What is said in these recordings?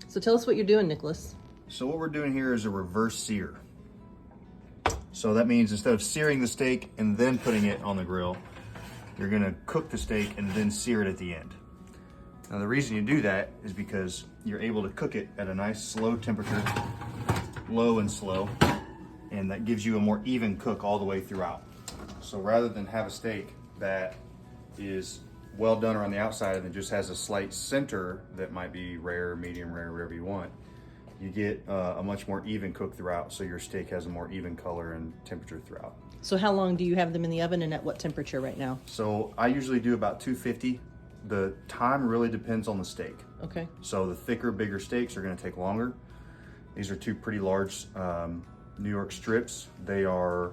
So tell us what you're doing, Nicholas. So what we're doing here is a reverse sear. So that means instead of searing the steak and then putting it on the grill, you're gonna cook the steak and then sear it at the end. Now the reason you do that is because you're able to cook it at a nice slow temperature, low and slow, and that gives you a more even cook all the way throughout. So rather than have a steak that is well done around the outside and it just has a slight center that might be rare, medium rare, whatever you want, you get a much more even cook throughout, so your steak has a more even color and temperature throughout. So how long do you have them in the oven and at what temperature right now? So I usually do about 250. The time really depends on the steak. Okay. So the thicker, bigger steaks are gonna take longer. These are two pretty large New York strips. They are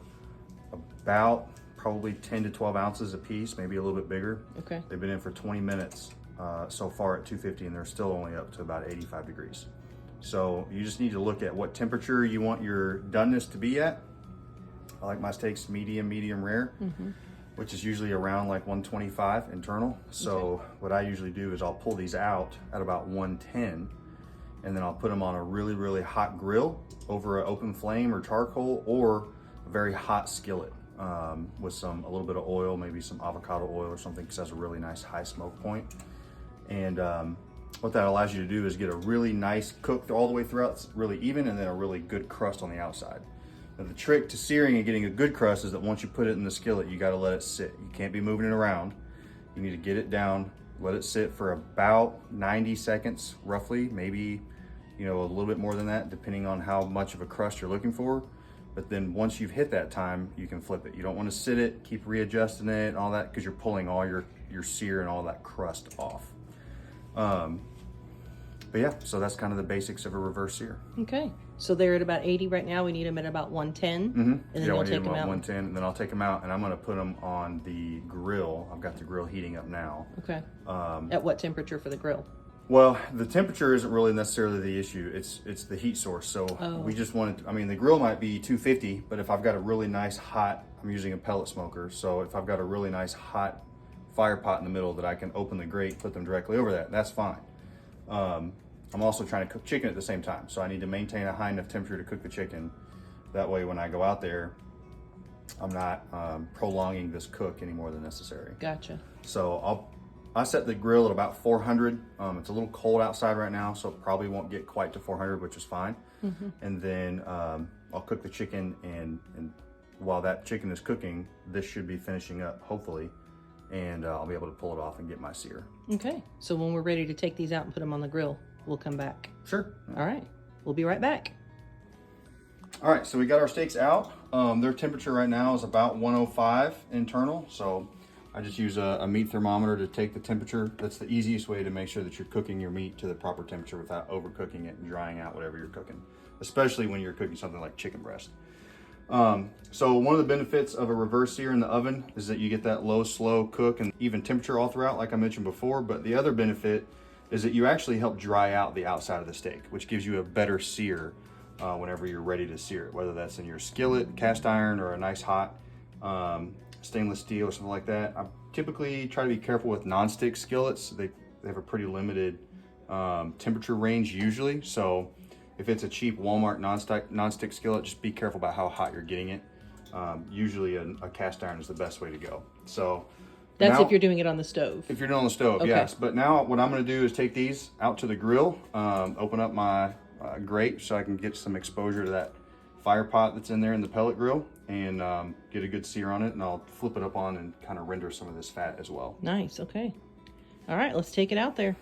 about probably 10 to 12 ounces a piece, maybe a little bit bigger. Okay. They've been in for 20 minutes so far at 250, and they're still only up to about 85 degrees. So you just need to look at what temperature you want your doneness to be at. I like my steaks medium, medium rare, which is usually around like 125 internal. So what I usually do is I'll pull these out at about 110, and then I'll put them on a really, really hot grill over an open flame or charcoal, or a very hot skillet with a little bit of oil, maybe some avocado oil or something, because it has a really nice high smoke point. And what that allows you to do is get a really nice cook all the way throughout. It's really even, and then a really good crust on the outside. Now the trick to searing and getting a good crust is that once you put it in the skillet, you gotta let it sit. You can't be moving it around. You need to get it down, let it sit for about 90 seconds, roughly, maybe a little bit more than that, depending on how much of a crust you're looking for. But then once you've hit that time, you can flip it. You don't wanna sit it, keep readjusting it and all that, because you're pulling all your sear and all that crust off. But yeah, so that's kind of the basics of a reverse sear. Okay. So they're at about 80 right now. We need them at about 110. And then Yeah, you'll we need take them them at out. 110, and then I'll take them out, and I'm gonna put them on the grill. I've got the grill heating up now. Okay. At what temperature for the grill? Well, the temperature isn't really necessarily the issue. It's the heat source. So we just want it, the grill might be 250, but if I've got a really nice hot, I'm using a pellet smoker. So if I've got a really nice hot fire pot in the middle that I can open the grate, put them directly over that, that's fine. I'm also trying to cook chicken at the same time. So I need to maintain a high enough temperature to cook the chicken. That way when I go out there, I'm not prolonging this cook any more than necessary. Gotcha. So I set the grill at about 400. It's a little cold outside right now, so it probably won't get quite to 400, which is fine. And then I'll cook the chicken, and while that chicken is cooking, this should be finishing up, hopefully, and I'll be able to pull it off and get my sear. Okay. So when we're ready to take these out and put them on the grill, we'll come back. Sure. All right. We'll be right back. All right, so we got our steaks out. Their temperature right now is about 105 internal, so I just use a meat thermometer to take the temperature. That's the easiest way to make sure that you're cooking your meat to the proper temperature without overcooking it and drying out whatever you're cooking, especially when you're cooking something like chicken breast. So one of the benefits of a reverse sear in the oven is that you get that low, slow cook and even temperature all throughout, like I mentioned before. But the other benefit is that you actually help dry out the outside of the steak, which gives you a better sear whenever you're ready to sear it, whether that's in your skillet, cast iron, or a nice hot stainless steel or something like that. I typically try to be careful with nonstick skillets. They have a pretty limited temperature range usually. So if it's a cheap Walmart nonstick skillet, just be careful about how hot you're getting it. Usually a cast iron is the best way to go. So That's now, if you're doing it on the stove. if you're doing it on the stove, Okay. yes. But now what I'm gonna do is take these out to the grill, open up my grate so I can get some exposure to that fire pot that's in there in the pellet grill, and get a good sear on it, and I'll flip it up on and kind of render some of this fat as well. Nice. Okay. All right. Let's take it out there.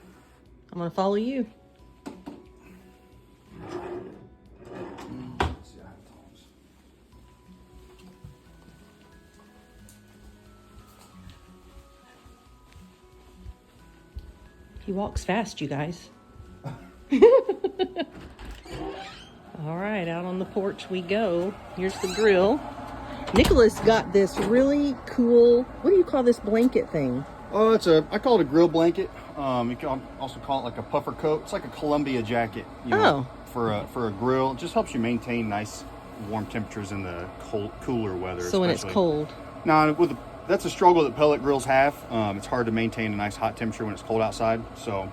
I'm going to follow you. He walks fast, you guys. All right, out on the porch we go. Here's the grill. Nicholas got this really cool, what do you call this blanket thing? Oh, I call it a grill blanket. You can also call it like a puffer coat. It's like a Columbia jacket, for a grill. It just helps you maintain nice warm temperatures in the cooler weather. So when it's cold. No, that's a struggle that pellet grills have. It's hard to maintain a nice hot temperature when it's cold outside. So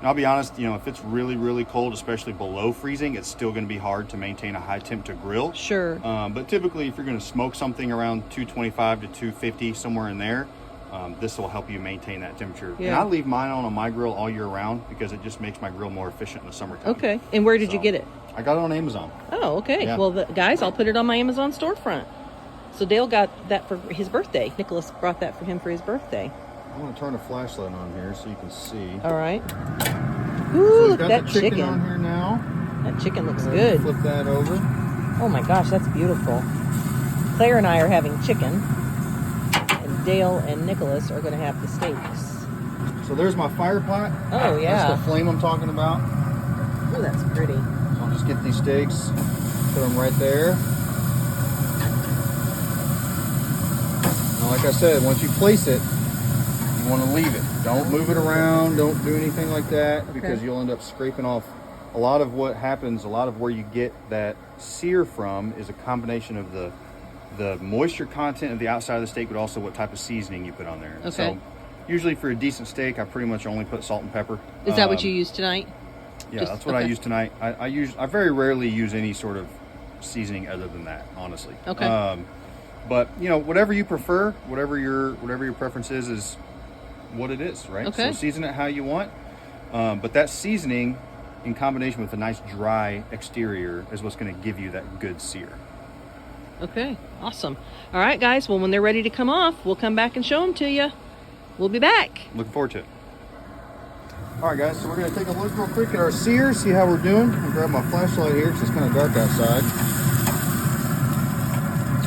And I'll be honest, you know, if it's really, really cold, especially below freezing, it's still going to be hard to maintain a high temp to grill. Sure. But typically, if you're going to smoke something around 225 to 250, somewhere in there, this will help you maintain that temperature. Yeah. And I leave mine on my grill all year round because it just makes my grill more efficient in the summertime. Okay. And where did you get it? I got it on Amazon. Oh, okay. Yeah. Well, guys, I'll put it on my Amazon storefront. So Dale got that for his birthday. Nicholas brought that for him for his birthday. I want to turn a flashlight on here so you can see. All right. So Ooh, we've look got at that the chicken chicken. on here now. That chicken looks Go ahead good. and flip that over. Oh my gosh, that's beautiful. Claire and I are having chicken, and Dale and Nicholas are going to have the steaks. So there's my fire pot. Oh, yeah. That's the flame I'm talking about. Oh, that's pretty. So I'll just get these steaks, put them right there. Now, like I said, once you place it, you want to leave it. Don't move it around. Don't do anything like that because you'll end up scraping off. A lot of what happens, a lot of where you get that sear from is a combination of the moisture content of the outside of the steak, but also what type of seasoning you put on there. Okay. So usually for a decent steak, I pretty much only put salt and pepper. Is that what you used tonight? Yeah, that's what I use tonight. I very rarely use any sort of seasoning other than that, honestly. Okay. But you know, whatever you prefer, whatever your preference is what it is, right? Okay. So season it how you want. But that seasoning, in combination with a nice dry exterior, is what's going to give you that good sear. Okay, awesome. All right, guys. Well, when they're ready to come off, we'll come back and show them to you. We'll be back. Looking forward to it. All right, guys. So we're going to take a look real quick at our sear, see how we're doing. I'll grab my flashlight here because it's kind of dark outside.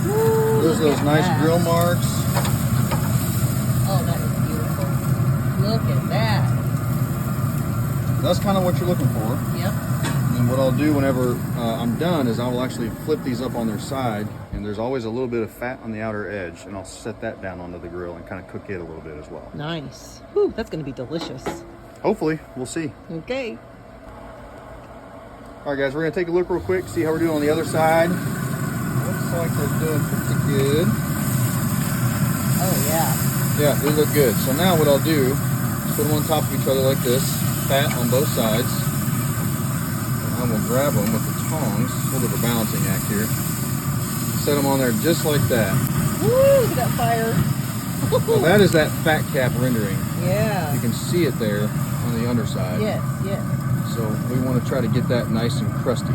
Ooh, Those look at nice that. grill marks. Oh, that is beautiful. Look at that. That's kind of what you're looking for. Yep. And what I'll do whenever I'm done is I'll actually flip these up on their side, and there's always a little bit of fat on the outer edge, and I'll set that down onto the grill and kind of cook it a little bit as well. Nice. Whew, that's going to be delicious. Hopefully, we'll see. Okay. All right, guys, we're going to take a look real quick, see how we're doing on the other side. Looks like they're doing pretty good. Oh, yeah. Yeah, they look good. So now what I'll do is put them on top of each other like this, fat on both sides. And I will grab them with the tongs, a little bit of a balancing act here. Set them on there just like that. Woo, look at that fire. Well, that is that fat cap rendering. Yeah. You can see it there on the underside. Yes, yes. So we want to try to get that nice and crusty.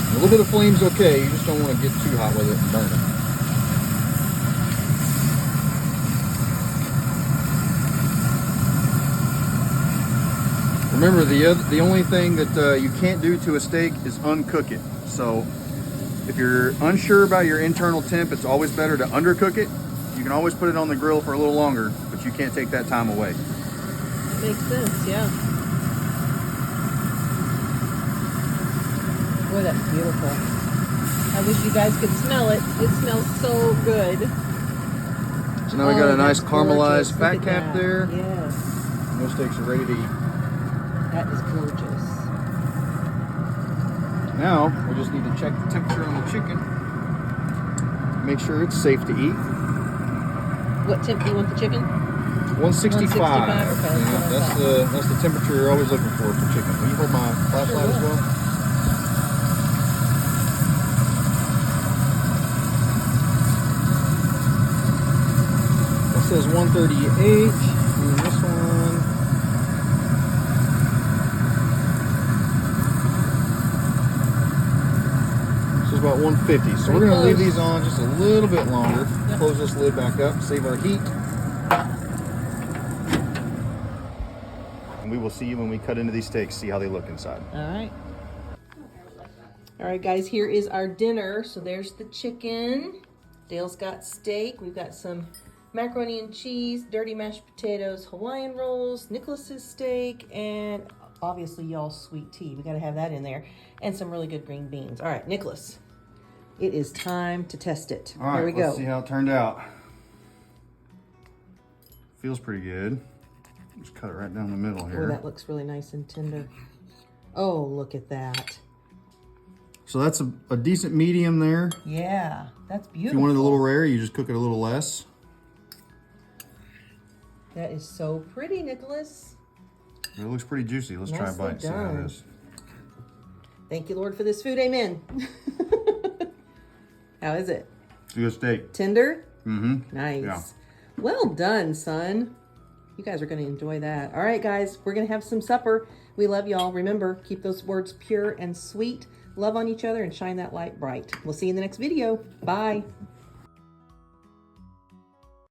A little bit of flame's okay. You just don't want to get too hot with it and burn it. Remember, the only thing that you can't do to a steak is uncook it. So if you're unsure about your internal temp, it's always better to undercook it. You can always put it on the grill for a little longer, but you can't take that time away. Makes sense, yeah. Boy, that's beautiful. I wish you guys could smell it. It smells so good. So now we got a nice that's caramelized gorgeous. fat Look at cap that. there. Yes, Those steaks are ready to eat. that is gorgeous. Now, we just need to check the temperature on the chicken. Make sure it's safe to eat. What temp do you want the chicken? 165. 165, okay, Yeah, that's the temperature you're always looking for chicken. Will you hold my flashlight as well? That says 138. And this one. This is about 150. So we're going to leave these on just a little bit longer. Yep. Close this lid back up, save our heat. And we will see you when we cut into these steaks, see how they look inside. All right. All right, guys, here is our dinner. So there's the chicken. Dale's got steak. We've got some macaroni and cheese, dirty mashed potatoes, Hawaiian rolls, Nicholas's steak, and obviously y'all's sweet tea. We got to have that in there. And some really good green beans. All right, Nicholas, it is time to test it. All right, here we go. let's see how it turned out. Feels pretty good. Just cut it right down the middle Oh, here. that looks really nice and tender. Oh, look at that. So that's a decent medium there. Yeah, that's If beautiful. you wanted a little rare, you just cook it a little less. That is so pretty, Nicholas. It looks pretty juicy. Let's try a Nicely bite. See how it done. is. Thank you, Lord, for this food. Amen. How is it? It's a good steak. Tender? Mm-hmm. Nice. Yeah. Well done, son. You guys are going to enjoy that. All right, guys, we're going to have some supper. We love y'all. Remember, keep those words pure and sweet. Love on each other and shine that light bright. We'll see you in the next video. Bye.